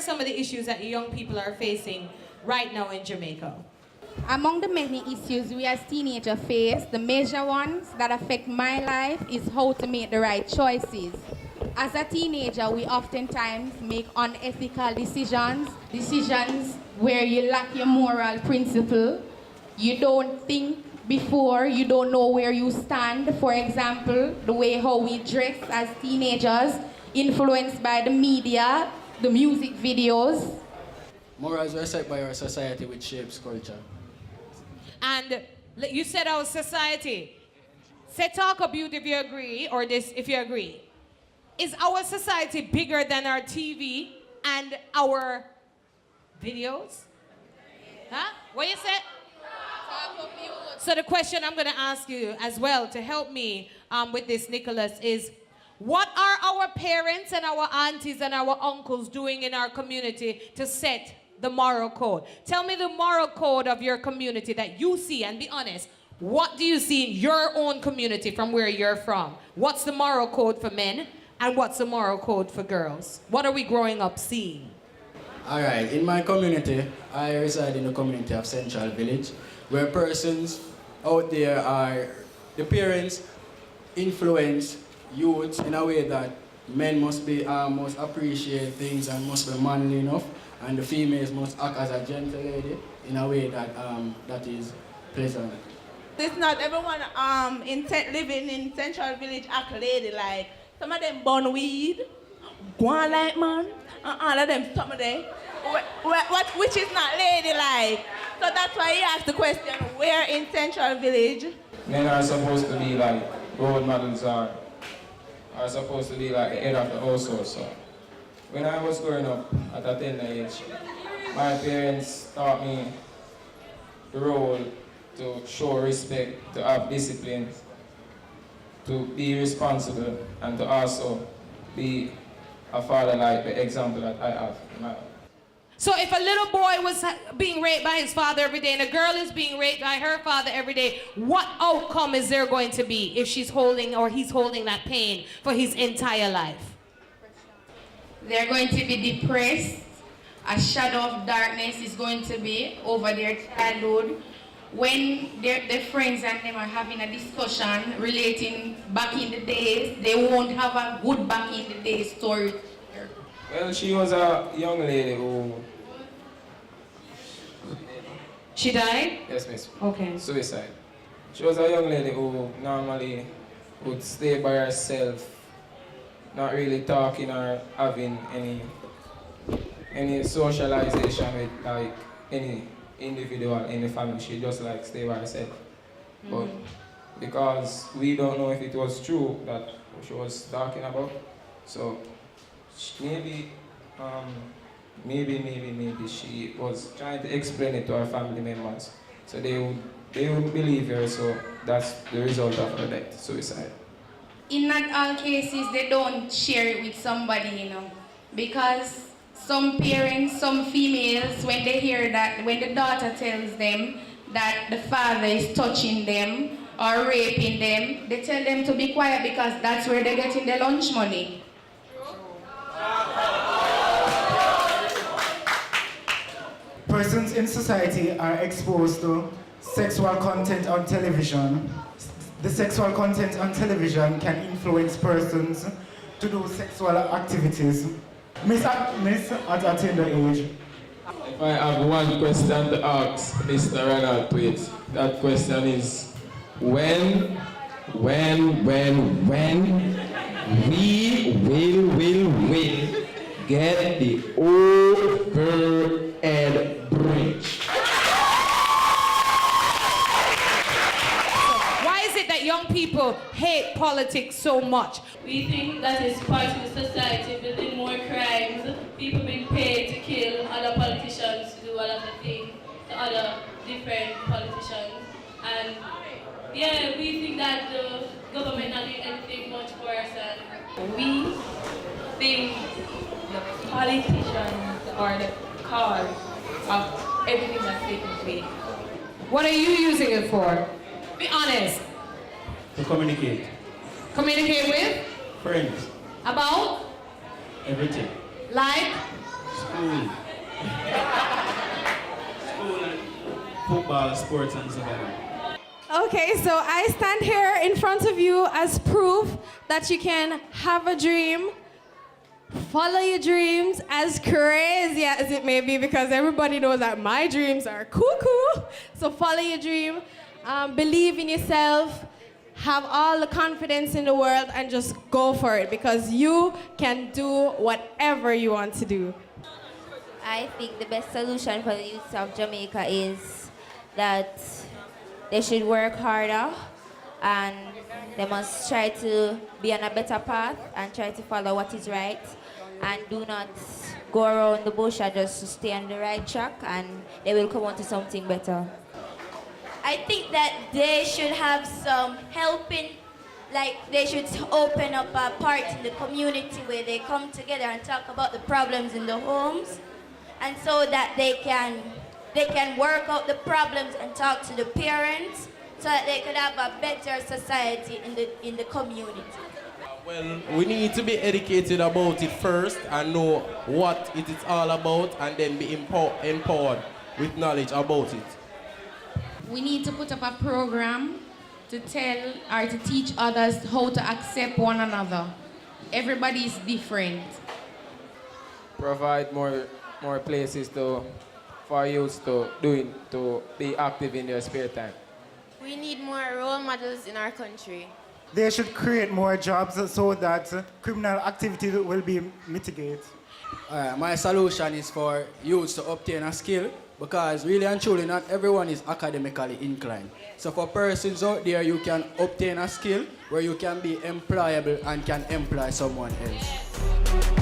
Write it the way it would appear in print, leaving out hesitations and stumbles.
are some of the issues that young people are facing right now in Jamaica? Among the many issues we as teenagers face, the major ones that affect my life is how to make the right choices. As a teenager, we oftentimes make unethical decisions where you lack your moral principle. You don't think before, you don't know where you stand. For example, the way how we dress as teenagers, influenced by the media, the music videos. Morals are set by our society which shapes culture. And you said our society. Say Talk Up Yout if you agree, or this if you agree. Is our society bigger than our TV and our videos? Huh? What you said? So the question I'm going to ask you as well to help me with this, Nicholas, is what are our parents and our aunties and our uncles doing in our community to set the moral code? Tell me the moral code of your community that you see, and be honest. What do you see in your own community from where you're from? What's the moral code for men, and what's the moral code for girls? What are we growing up seeing? All right, in my community, I reside in the community of Central Village, where persons out there are, the parents influence youth in a way that men must appreciate things and must be manly enough, and the females must act as a gentle lady in a way that that is pleasant. It's not everyone living in Central Village act lady like. Some of them burn weed, go on like man, and all of them some of them, which is not ladylike. So that's why he asked the question, where in Central Village? Men are supposed to be like role models are supposed to be like the head of the household. So when I was growing up at a tender age, my parents taught me the role to show respect, to have discipline, to be responsible, and to also be a father like the example that I have in my life. So if a little boy was being raped by his father every day and a girl is being raped by her father every day, what outcome is there going to be if she's holding or he's holding that pain for his entire life? They're going to be depressed. A shadow of darkness is going to be over their childhood. When their friends and them are having a discussion relating back in the days, they won't have a good back in the days story. Well, she was a young lady who... She died? Yes, miss. Okay. Suicide. She was a young lady who normally would stay by herself, not really talking or having any socialization with like any individual in the family. She just like stay by herself. But because we don't know if it was true that she was talking about, so maybe she was trying to explain it to her family members, so they would believe her. So that's the result of her death, suicide. In not all cases, they don't share it with somebody, you know, because some parents, some females, when they hear that, when the daughter tells them that the father is touching them or raping them, they tell them to be quiet because that's where they're getting their lunch money. Persons in society are exposed to sexual content on television. The sexual content on television can influence persons to do sexual activities. Miss at a tender age. If I have one question to ask Mr. Ronald, please, that question is, when we will get the overhead bridge. Why is it that young people hate politics so much? We think that is part of the society, building more crimes, people being paid to kill other politicians to do a lot of things to other different politicians. And yeah, we think that the government not doing anything much for us. And we think the politicians are the cause of everything that's taking place. What are you using it for? Be honest. To communicate. Communicate with? Friends. About? Everything. Like? School. School and football, sports and so on. Okay, so I stand here in front of you as proof that you can have a dream, follow your dreams, as crazy as it may be, because everybody knows that my dreams are cuckoo. So follow your dream, believe in yourself, have all the confidence in the world, and just go for it, because you can do whatever you want to do. I think the best solution for the youth of Jamaica is that they should work harder and they must try to be on a better path and try to follow what is right and do not go around the bush and just stay on the right track, and they will come on to something better. I think that they should have some helping, like they should open up a part in the community where they come together and talk about the problems in the homes, and so that they can work out the problems and talk to the parents so that they could have a better society in the community. Well, we need to be educated about it first and know what it is all about, and then be empowered with knowledge about it. We need to put up a program to tell or to teach others how to accept one another. Everybody is different. Provide more places for youth to be active in their spare time. We need more role models in our country. They should create more jobs so that criminal activity will be mitigated. My solution is for youths to obtain a skill, because really and truly not everyone is academically inclined. So for persons out there, you can obtain a skill where you can be employable and can employ someone else.